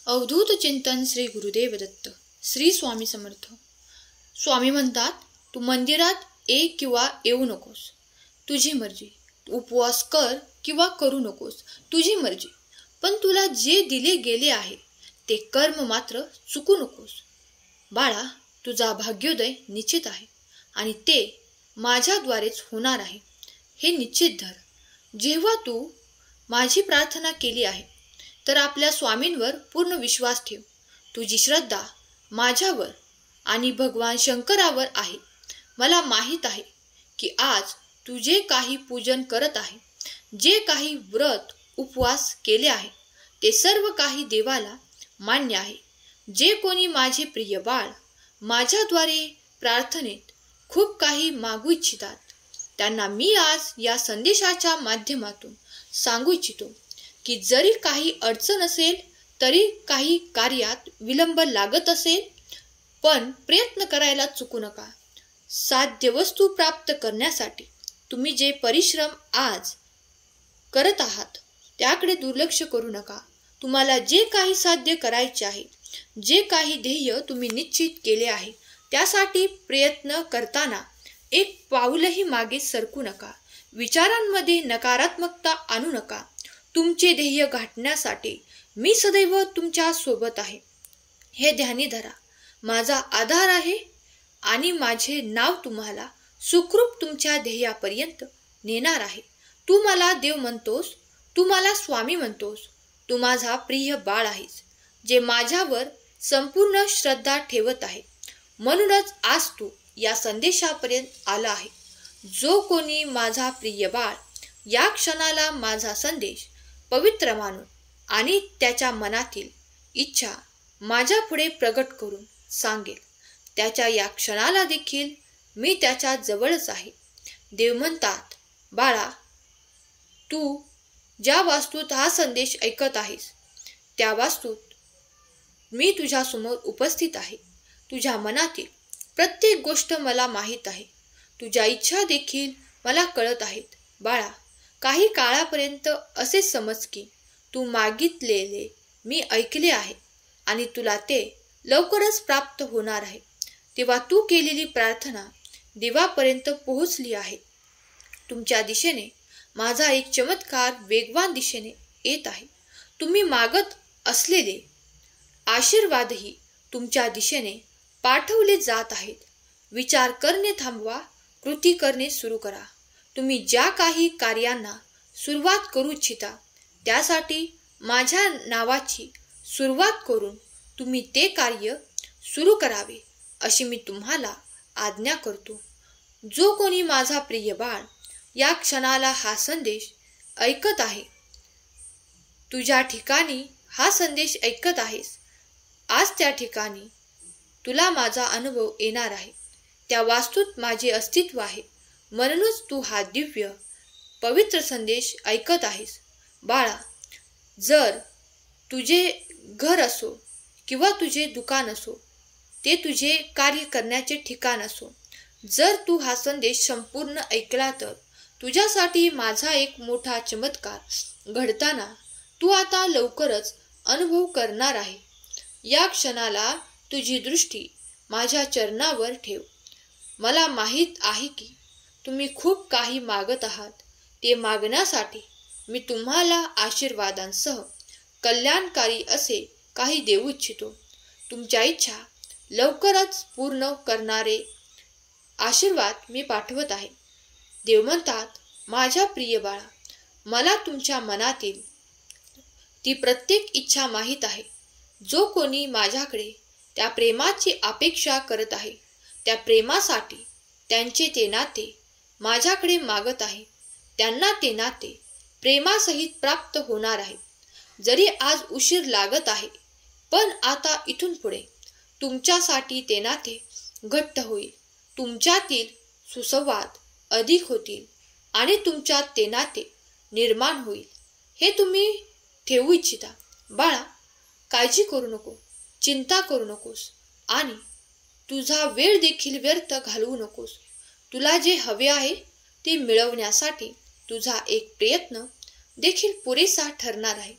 अवधूत चिंतन श्री गुरुदेव दत्त. श्री स्वामी समर्थ. स्वामी म्हणतात, तू मंदिरात किंवा येऊ नकोस, तुझी मर्जी. उपवास कर किंवा करू नकोस, तुझी मर्जी. पण तुला जे दिले गेले आहे ते कर्म मात्र चुकू नकोस. बाळा, तुझा भाग्योदय निश्चित आहे आणि ते माझ्याद्वारेच होणार आहे हे निश्चित धर. जेव्हा तू माझी प्रार्थना केली आहे तर आपल्या स्वामींवर पूर्ण विश्वास ठेव. तुझी श्रद्धा माझ्यावर आणि भगवान शंकरावर आहे. मला माहीत आहे की आज तू जे काही पूजन करत आहे, जे काही व्रत उपवास केले आहे, ते सर्व काही देवाला मान्य आहे. जे कोणी माझे प्रिय बाळ माझ्याद्वारे प्रार्थनेत खूप काही मागू इच्छितात, त्यांना मी आज या संदेशाच्या माध्यमातून सांगू इच्छितो की जरी काही अडचण असेल, तरी काही कार्यात विलंब लागत असेल, पण प्रयत्न करायला चुकू नका. साध्य वस्तू प्राप्त करण्यासाठी तुम्ही जे परिश्रम आज करत आहात त्याकडे दुर्लक्ष करू नका. तुम्हाला जे काही साध्य करायचे आहे, जे काही ध्येय तुम्ही निश्चित केले आहे, त्यासाठी प्रयत्न करताना एक पाऊलही मागे सरकू नका. विचारांमध्ये नकारात्मकता आणू नका. तुमचे ध्येय गाठण्यासाठी मी सदैव तुमच्या सोबत आहे हे ध्यानी धरा. माझा आधार आहे आणि माझे नाव तुम्हाला सुखरूप तुमच्या ध्येयापर्यंत नेणार आहे. तू मला देव म्हणतोस, तू मला स्वामी म्हणतोस, तू माझा प्रिय बाळ आहेस जे माझ्यावर संपूर्ण श्रद्धा ठेवत आहे. म्हणूनच आज तू या संदेशापर्यंत आला आहे. जो कोणी माझा प्रिय बाळ या क्षणाला माझा संदेश पवित्र मानून आणि त्याच्या मनातील इच्छा माझ्या पुढे प्रगट करून सांगेल, त्याच्या या क्षणाला देखील मी त्याच्या जवळच आहे. देव म्हणतात, बाळा, तू ज्या वास्तूत हा संदेश ऐकत आहेस त्या वास्तूत मी तुझ्या समोर उपस्थित आहे. तुझ्या मनातील प्रत्येक गोष्ट मला माहीत आहे. तुझ्या इच्छा देखील मला कळत आहेत. बाळा, काही काळापर्यंत असे समज की तू मागितलेले मी ऐकले आहे आणि तुला ते लवकरच प्राप्त होणार आहे. तेव्हा तू केलेली प्रार्थना देवापर्यंत पोहोचली आहे. तुमच्या दिशेने माझा एक चमत्कार वेगवान दिशेने येत आहे. तुम्ही मागत असलेले आशीर्वादही तुमच्या दिशेने पाठवले जात आहेत. विचार करणे थांबवा, कृती करणे सुरू करा. तुम्ही ज्या काही कार्यांना सुरुवात करू इच्छिता त्यासाठी माझ्या नावाची सुरुवात करून तुम्ही ते कार्य सुरू करावे अशी मी तुम्हाला आज्ञा करतो. जो कोणी माझा प्रिय बाळ या क्षणाला हा संदेश ऐकत आहे, तुझ्या ठिकाणी हा संदेश ऐकत आहेस, आज त्या ठिकाणी तुला माझा अनुभव येणार आहे. त्या वास्तूत माझे अस्तित्व आहे. म्हणूनच तू हा दिव्य पवित्र संदेश ऐकत आहेस. बाळा, जर तुझे घर असो किंवा तुझे दुकान असो, ते तुझे कार्य करण्याचे ठिकाण असो, जर तू हा संदेश संपूर्ण ऐकला तर तुझ्यासाठी माझा एक मोठा चमत्कार घडताना तू आता लवकरच अनुभव करणार आहे. या क्षणाला तुझी दृष्टी माझ्या चरणावर ठेव. मला माहीत आहे की तुम्ही खूप काही मागत आहात. ते मागण्यासाठी मी तुम्हाला आशीर्वादांसह कल्याणकारी असे काही देऊ इच्छितो. तुमच्या इच्छा लवकरच पूर्ण करणारे आशीर्वाद मी पाठवत आहे. देव म्हणतात, माझ्या प्रिय बाळा, मला तुमच्या मनातील ती प्रत्येक इच्छा माहीत आहे. जो कोणी माझ्याकडे त्या प्रेमाची अपेक्षा करत आहे, त्या प्रेमासाठी त्यांचे ते नाते माझ्याकडे मागत आहे, त्यांना ते नाते प्रेमासहित प्राप्त होणार आहे. जरी आज उशीर लागत आहे, पण आता इथून पुढे तुमच्यासाठी ते नाते घट्ट होईल. तुमच्यातील सुसंवाद अधिक होतील आणि तुमच्यात ते नाते निर्माण होईल हे तुम्ही ठेवू इच्छिता. बाळा, काळजी करू नको, चिंता करू नकोस आणि तुझा वेळ देखील व्यर्थ घालवू नकोस. तुला जे हवे आहे ते मिळवण्यासाठी तुझा एक प्रयत्न देखील पुरेसा ठरणार आहे.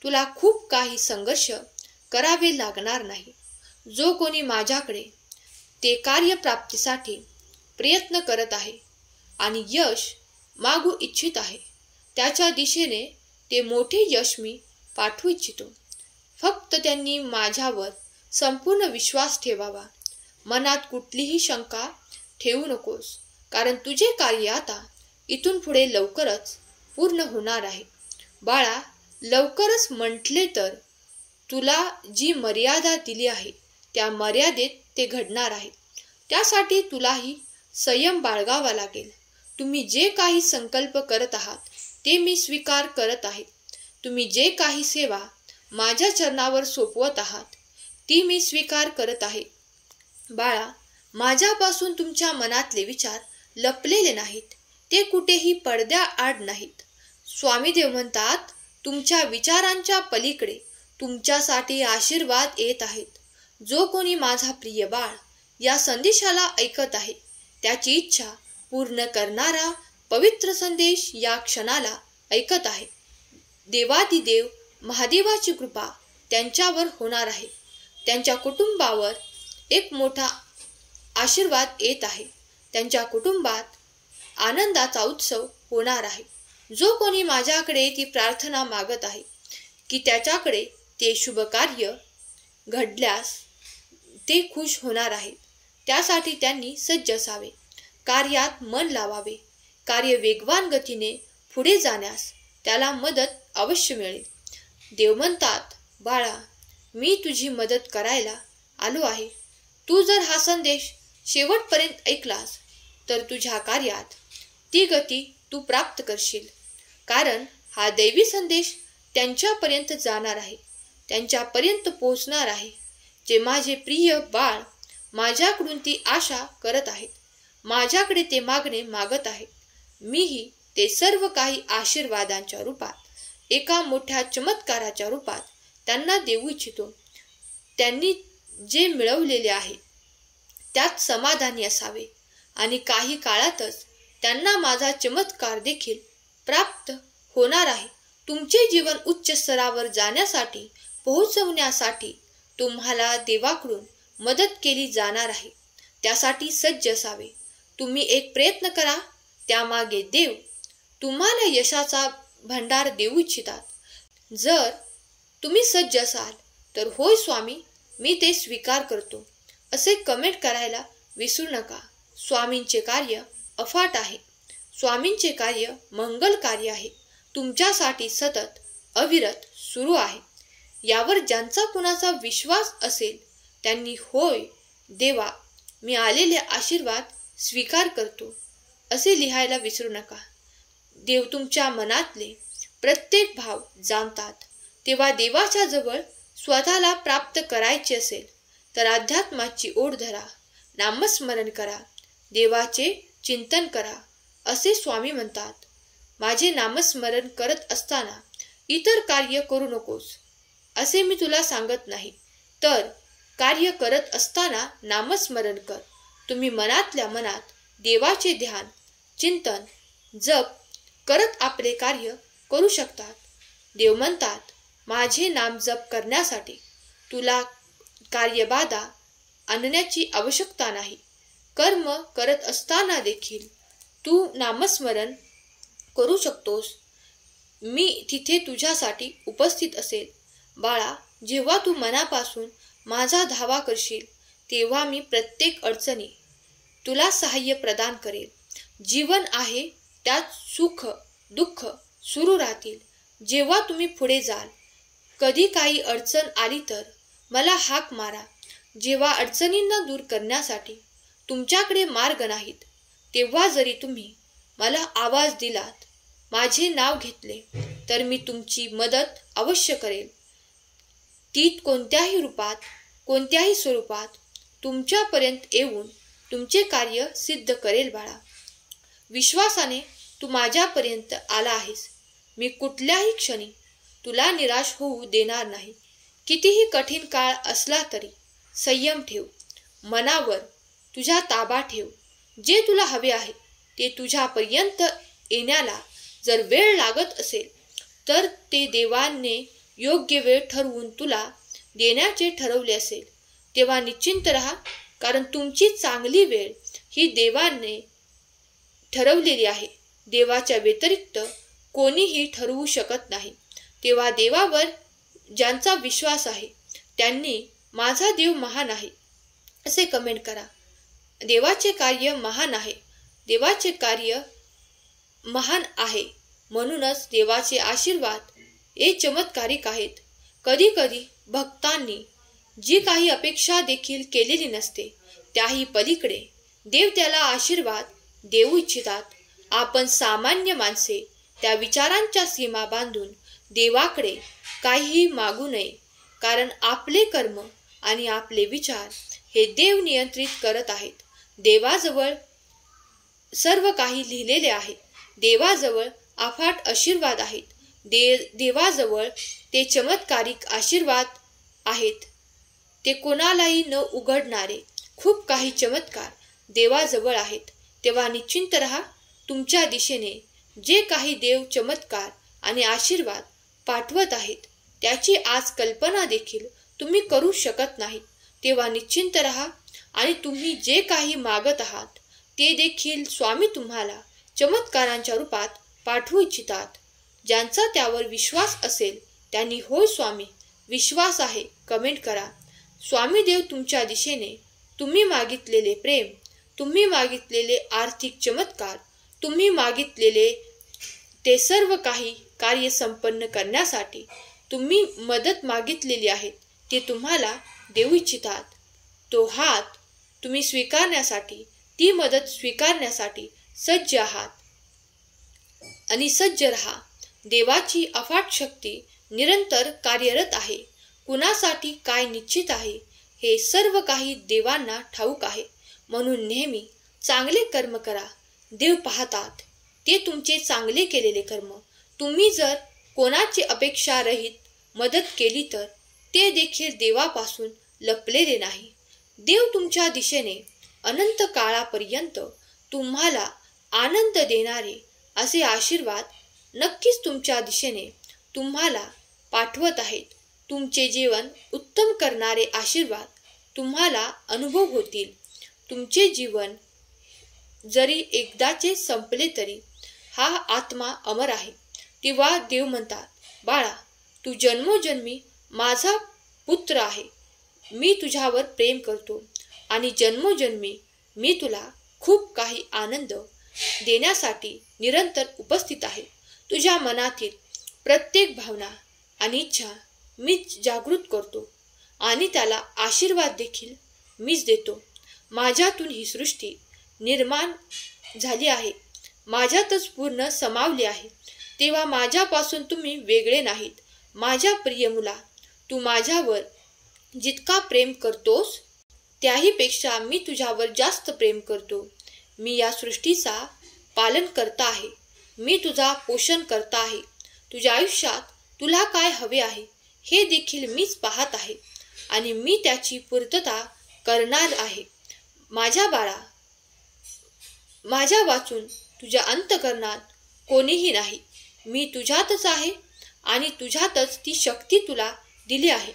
तुला खूप काही संघर्ष करावे लागणार नाही. जो कोणी माझ्याकडे ते कार्यप्राप्तीसाठी प्रयत्न करत आहे आणि यश मागू इच्छित आहे, त्याच्या दिशेने ते मोठे यश मी पाठवू इच्छितो. फक्त त्यांनी माझ्यावर संपूर्ण विश्वास ठेवावा. मनात कुठलीही शंका ठेवू नकोस, कारण तुझे कार्य आता इथून पुढे लवकरच पूर्ण होणार आहे. बाळा, लवकरच म्हटले तर तुला जी मर्यादा दिली आहे त्या मर्यादेत ते घडणार आहे. त्यासाठी तुलाही संयम बाळगावा लागेल. तुम्ही जे काही संकल्प करत आहात ते मी स्वीकार करत आहे. तुम्ही जे काही सेवा माझ्या चरणावर सोपवत आहात ती मी स्वीकार करत आहे. बाळा, माझ्यापासून तुमच्या मनातले विचार लपलेले नाहीत, ते कुठेही पडद्याआड नाहीत. स्वामीदेव म्हणतात, तुमच्या विचारांच्या पलीकडे तुमच्यासाठी आशीर्वाद येत आहेत. जो कोणी माझा प्रिय बाळ या संदेशाला ऐकत आहे त्याची इच्छा पूर्ण करणारा पवित्र संदेश या क्षणाला ऐकत आहे. देवादिदेव महादेवाची कृपा त्यांच्यावर होणार आहे. त्यांच्या कुटुंबावर एक मोठा आशीर्वाद येत आहे. त्यांच्या कुटुंबात आनंदाचा उत्सव होणार आहे. जो कोणी माझ्याकडे ती प्रार्थना मागत आहे की त्याच्याकडे ते शुभ कार्य घडल्यास ते खुश होणार आहे, त्यासाठी त्यांनी सज्ज असावे. कार्यात मन लावावे. कार्य वेगवान गतीने पुढे जाण्यास त्याला मदत अवश्य मिळेल. देव म्हणतात, बाळा, मी तुझी मदत करायला आलो आहे. तू जर हा संदेश शेवटपर्यंत ऐकलास तर तुझ्या कार्यात ती गती तू प्राप्त करशील. कारण हा दैवी संदेश त्यांच्यापर्यंत जाणार आहे, त्यांच्यापर्यंत पोहोचणार आहे. जे माझे प्रिय बाळ माझ्याकडून ती आशा करत आहेत, माझ्याकडे ते मागणे मागत आहेत, मीही ते सर्व काही आशीर्वादांच्या रूपात, एका मोठ्या चमत्काराच्या रूपात त्यांना देऊ इच्छितो. त्यांनी जे मिळवलेले आहे त्यात समाधानी असावे आणि काही काळातच त्यांना माझा चमत्कार देखील प्राप्त होणार आहे. तुमचे जीवन उच्च स्तरावर जाण्यासाठी, पोहोचवण्यासाठी तुम्हाला देवाकडून मदत केली जाणार आहे. त्यासाठी सज्ज असावे. तुम्ही एक प्रयत्न करा, त्यामागे देव तुम्हाला यशाचा भंडार देऊ इच्छितात. जर तुम्ही सज्ज असाल तर होय स्वामी, मी ते स्वीकार करतो असे कमेंट करायला विसरू नका. स्वामींचे कार्य अफाट आहे. स्वामींचे कार्य मंगल कार्य आहे. तुमच्यासाठी सतत अविरत सुरू आहे. यावर ज्यांचा कुणाचा विश्वास असेल त्यांनी होय देवा, मी आलेले आशीर्वाद स्वीकार करतो असे लिहायला विसरू नका. देव तुमच्या मनातले प्रत्येक भाव जाणतात. तेव्हा देवाच्या जवळ स्वतःला प्राप्त करायचे असेल तर अध्यात्माची ओढ धरा, नामस्मरण करा, देवाचे चिंतन करा असे स्वामी म्हणतात. माझे नामस्मरण करत असताना इतर कार्य करू नकोस असे मी तुला सांगत नाही, तर कार्य करत असताना नामस्मरण कर. तुम्ही मनातल्या मनात देवाचे ध्यान, चिंतन, जप करत आपले कार्य करू शकतात. देव म्हणतात, माझे नाम जप करण्यासाठी तुला कार्यबाधा आणण्याची आवश्यकता नाही. कर्म करत असताना देखील तू नामस्मरण करू शकतोस. मी तिथे तुझ्यासाठी उपस्थित असेल. बाळा, जेव्हा तू मनापासून माझा धावा करशील तेव्हा मी प्रत्येक अडचणी तुला सहाय्य प्रदान करेल. जीवन आहे त्यात सुख दुःख सुरू राहतील. जेव्हा तुम्ही पुढे जाल, कधी काही अडचण आली तर मला हाक मारा. जेव्हा अडचणींना दूर करण्यासाठी तुमच्याकडे मार्ग नाहीत तेव्हा जरी तुम्ही मला आवाज दिलात, माझे नाव घेतले तर मी तुमची मदत अवश्य करेल. ती कोणत्याही रूपात, कोणत्याही स्वरूपात तुमच्यापर्यंत येऊन तुमचे कार्य सिद्ध करेल. बाळा, विश्वासाने तू माझ्यापर्यंत आला आहेस. मी कुठल्याही क्षणी तुला निराश होऊ देणार नाही. कितीही कठीण काळ असला तरी संयम ठेव. मनावर तुझ्या ताबा ठेव. जे तुला हवे आहे ते तुझ्यापर्यंत येण्याला जर वेळ लागत असेल तर ते देवाने योग्य वेळ ठरवून तुला देण्याचे ठरवले असेल तेव्हा निश्चिंत राहा, कारण तुमची चांगली वेळ ही देवाने ठरवलेली आहे. देवाच्या व्यतिरिक्त कोणीही ठरवू शकत नाही. तेव्हा देवावर ज्यांचा विश्वास आहे त्यांनी माझा देव महान आहे असे कमेंट करा. देवाचे कार्य महान आहे. देवाचे कार्य महान आहे, म्हणूनच देवाचे आशीर्वाद हे चमत्कारिक आहेत. कधी कधी भक्तांनी जी काही अपेक्षा देखील केलेली नसते त्याही पलीकडे देव त्याला आशीर्वाद देऊ इच्छितात. आपण सामान्य माणसे त्या विचारांच्या सीमा बांधून देवाकडे काहीही मागू नये, कारण आपले कर्म आणि आपले विचार हे देव नियंत्रित करत आहेत. देवाजवळ सर्व काही लिहिलेले आहे. देवाजवळ अफाट आशीर्वाद आहेत. देवाजवळ ते चमत्कारिक आशीर्वाद आहेत. ते कोणालाही न उघडणारे खूप काही चमत्कार देवाजवळ आहेत. तेव्हा निश्चिंत रहा, तुमच्या दिशेने जे काही देव चमत्कार आणि आशीर्वाद पाठवत आहेत त्याची आज कल्पना देखील तुम्ही करू शकत नाही. तेव्हा निश्चिंत रहा आणि तुम्ही जे काही मागत आहात ते देखील स्वामी तुम्हाला चमत्कारांच्या रूपात पाठवू इच्छितात. ज्यांचा त्यावर विश्वास असेल त्यांनी होय स्वामी विश्वास आहे कमेंट करा. स्वामी देव तुमच्या दिशेने तुम्ही मागितलेले प्रेम, तुम्ही मागितलेले आर्थिक चमत्कार, तुम्ही मागितलेले ते सर्व काही कार्य संपन्न करण्यासाठी तुम्ही मदत मागितलेली आहे ते तुम्हाला देऊ इच्छितात. तो हात तुम्ही स्वीकारण्यासाठी, ती मदत स्वीकारण्यासाठी सज्ज आहात आणि सज्ज रहा. देवाची अफाट शक्ती निरंतर कार्यरत आहे. कुणासाठी काय निश्चित आहे हे सर्व काही देवांना ठाऊक आहे. म्हणून नेहमी चांगले कर्म करा. देव पाहतात ते तुमचे चांगले केलेले कर्म. तुम्ही जर कोणाची अपेक्षा रहित मदत केली तर ते देखील देवापासून लपलेले नाही. देव तुमच्या दिशेने अनंत काळापर्यंत तुम्हाला आनंद देणारे असे आशीर्वाद नक्कीच तुमच्या दिशेने तुम्हाला पाठवत आहेत. तुमचे जीवन उत्तम करणारे आशीर्वाद तुम्हाला अनुभव होतील. तुमचे जीवन जरी एकदाचे संपले तरी हा आत्मा अमर आहे. तेव्हा देव म्हणतात, बाळा तू जन्मोजन्मी माझा पुत्र आहे. मी तुझ्यावर प्रेम करतो आणि जन्मोजन्मी मी तुला खूप काही आनंद देण्यासाठी निरंतर उपस्थित आहे. तुझ्या मनातील प्रत्येक भावना आणि इच्छा मीच जागृत करतो आणि त्याला आशीर्वाद देखील मीच देतो. माझ्यातून ही सृष्टी निर्माण झाली आहे, माझ्यातच पूर्ण समावली आहे. तेव्हा माझ्यापासून तुम्ही वेगळे नाहीत. माझ्या प्रिय मुला, तू माझ्यावर जितका प्रेम करतोस त्याहीपेक्षा मी तुझ्यावर जास्त प्रेम करतो. मी या सृष्टीचा पालन करता आहे. मी तुझा पोषण करता आहे. तुझ्या आयुष्यात तुला काय हवे आहे हे देखील मीच पाहत आहे आणि मी त्याची पूर्तता करणार आहे. माझ्या बाळा, माझ्या वाचून तुझ्या अंतःकरणात कोणीही नाही. मी तुझ्यातच आहे आणि तुझ्यातच ती शक्ती तुला दिली आहे.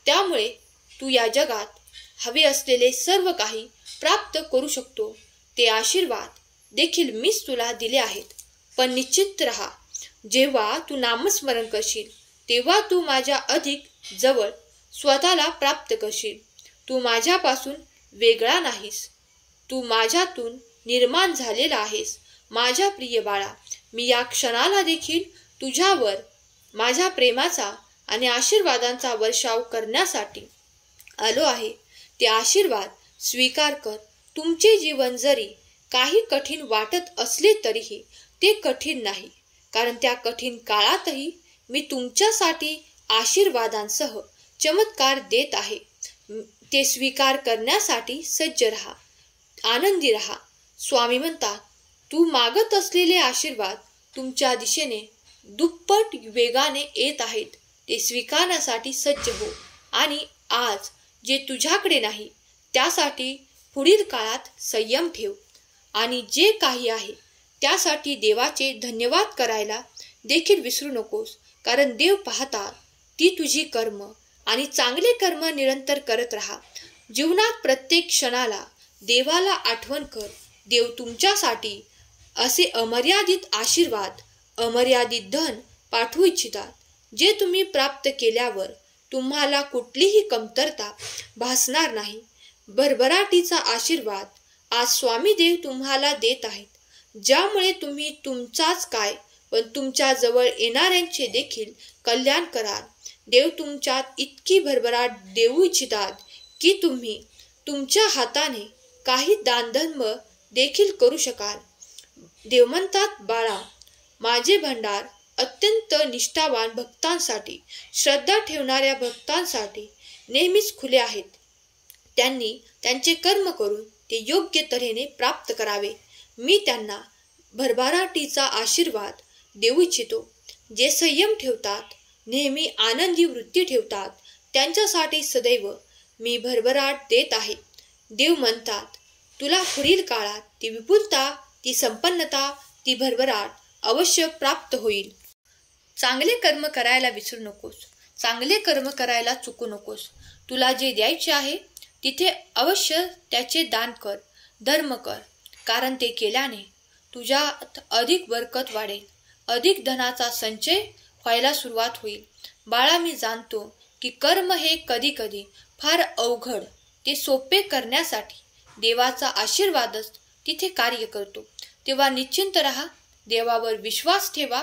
त्यामुळे तू या जगात हवे असलेले सर्व काही प्राप्त करू शकतो. ते आशीर्वाद देखील मीच तुला दिले आहेत. पण निश्चित रहा, जेव्हा तू नामस्मरण करशील तेव्हा तू माझ्या अधिक जवळ स्वतःला प्राप्त करशील. तू माझ्यापासून वेगळा नाहीस. तू माझ्यातून निर्माण झालेला आहेस. माझ्या प्रिय बाळा, मी या क्षणाला देखील तुझ्यावर माझ्या प्रेमाचा आणि आशीर्वादांचा वर्षाव करण्यासाठी आलो आहे. ते आशीर्वाद स्वीकार कर. तुमचे जीवन जरी काही कठीण वाटत असले तरीही ते कठीण नाही, कारण त्या कठीण काळातही मी तुमच्यासाठी आशीर्वादांसह चमत्कार देत आहे. ते स्वीकार करण्यासाठी सज्ज रहा, आनंदी रहा. स्वामी म्हणतात, तू मागत असलेले आशीर्वाद तुमच्या दिशेने दुप्पट वेगाने येत आहेत. ते स्वीकारण्यासाठी सज्ज हो आणि आज जे तुझ्याकडे नाही त्यासाठी पुढील काळात संयम ठेव आणि जे काही आहे त्यासाठी देवाचे धन्यवाद करायला देखील विसरू नकोस, कारण देव पाहतात ती तुझी कर्म आणि चांगले कर्म निरंतर करत राहा. जीवनात प्रत्येक क्षणाला देवाला आठवण कर. देव तुमच्यासाठी असे अमर्यादित आशीर्वाद, अमर्यादित धन पाठवू इच्छितात, जे तुम्ही प्राप्त केल्यावर तुम्हाला कुठलीही कमतरता भासणार नाही. भरभराटीचा आशीर्वाद आज स्वामी देव तुम्हाला देत आहेत, ज्यामुळे तुम्ही तुमचाच काय पण तुमच्या जवळ येणाऱ्यांचे देखील कल्याण कराल. देव तुमच्यात इतकी भरभराट देऊ इच्छितात की तुम्ही तुमच्या हाताने काही दानधर्म देखील करू शकाल. देव म्हणतात, बाळा, माझे भंडार अत्यंत निष्ठावान भक्तांसाठी, श्रद्धा ठेवणाऱ्या भक्तांसाठी नेहमीच खुले आहेत. त्यांनी त्यांचे कर्म करून ते योग्य तऱ्हेने प्राप्त करावे. मी त्यांना भरभराटीचा आशीर्वाद देऊ इच्छितो. जे संयम ठेवतात, नेहमी आनंदी वृत्ती ठेवतात, त्यांच्यासाठी सदैव मी भरभराट देत आहे. देव म्हणतात, तुला पुढील काळात ती विपुलता, ती संपन्नता, ती भरभराट अवश्य प्राप्त होईल. चांगले कर्म करायला विसरू नकोस. चांगले कर्म करायला चुकू नकोस. तुला जे द्यायचे आहे तिथे अवश्य त्याचे दान कर, धर्म कर, कारण ते केल्याने तुझ्यात अधिक बरकत वाढेल, अधिक धनाचा संचय व्हायला सुरुवात होईल. बाळा, मी जाणतो की कर्म हे कधी कधी फार अवघड, ते सोपे करण्यासाठी देवाचा आशीर्वादच तिथे कार्य करतो. तेव्हा निश्चिंत राहा, देवावर विश्वास ठेवा.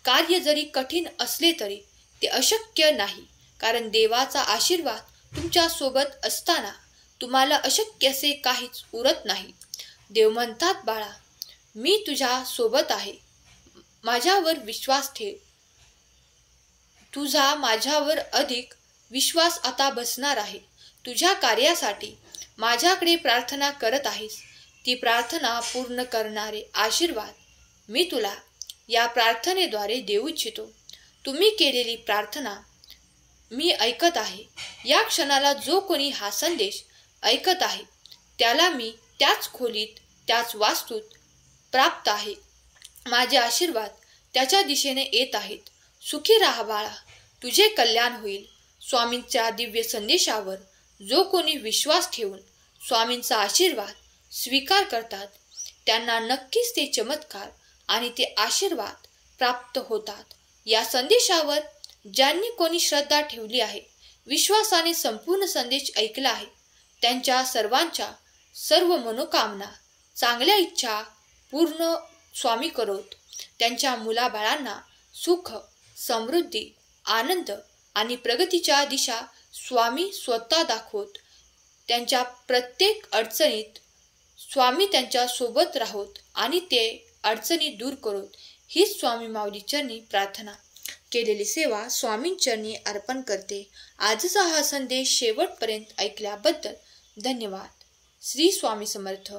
कार्य जरी कठीण असले तरी ते अशक्य नाही, कारण देवाचा आशीर्वाद तुमच्या सोबत असताना तुम्हाला अशक्य असे काहीच उरत नाही. देव म्हणतात, बाळा, मी तुझ्या सोबत आहे. माझ्यावर विश्वास ठेव. तुझा माझ्यावर अधिक विश्वास आता बसणार आहे. तुझ्या कार्यासाठी माझ्याकडे प्रार्थना करत आहेस. ती प्रार्थना पूर्ण करणारे आशीर्वाद मी तुला या प्रार्थनेद्वारे देऊ इच्छितो. तुम्ही केलेली प्रार्थना मी ऐकत आहे. या क्षणाला जो कोणी हा संदेश ऐकत आहे त्याला मी त्याच खोलीत, त्याच वास्तूत प्राप्त आहे. माझे आशीर्वाद त्याच्या दिशेने येत आहेत. सुखी राहा बाळा, तुझे कल्याण होईल. स्वामींच्या दिव्य संदेशावर जो कोणी विश्वास ठेवून स्वामींचा आशीर्वाद स्वीकार करतात त्यांना नक्कीच ते चमत्कार आणि ते आशीर्वाद प्राप्त होतात. या संदेशावर ज्यांनी कोणी श्रद्धा ठेवली आहे, विश्वासाने संपूर्ण संदेश ऐकला आहे, त्यांच्या सर्वांच्या सर्व मनोकामना, चांगल्या इच्छा पूर्ण स्वामी करोत. त्यांच्या मुलाबाळांना सुख, समृद्धी, आनंद आणि प्रगतीच्या दिशा स्वामी स्वतः दाखवत. त्यांच्या प्रत्येक अडचणीत स्वामी त्यांच्या सोबत राहोत आणि ते अडचणी दूर करोत. हीच स्वामी माऊली चरणी प्रार्थना. केलेली सेवा स्वामींचरणी अर्पण करते. आजचा हा संदेश शेवटपर्यंत ऐकल्याबद्दल धन्यवाद. श्री स्वामी समर्थ.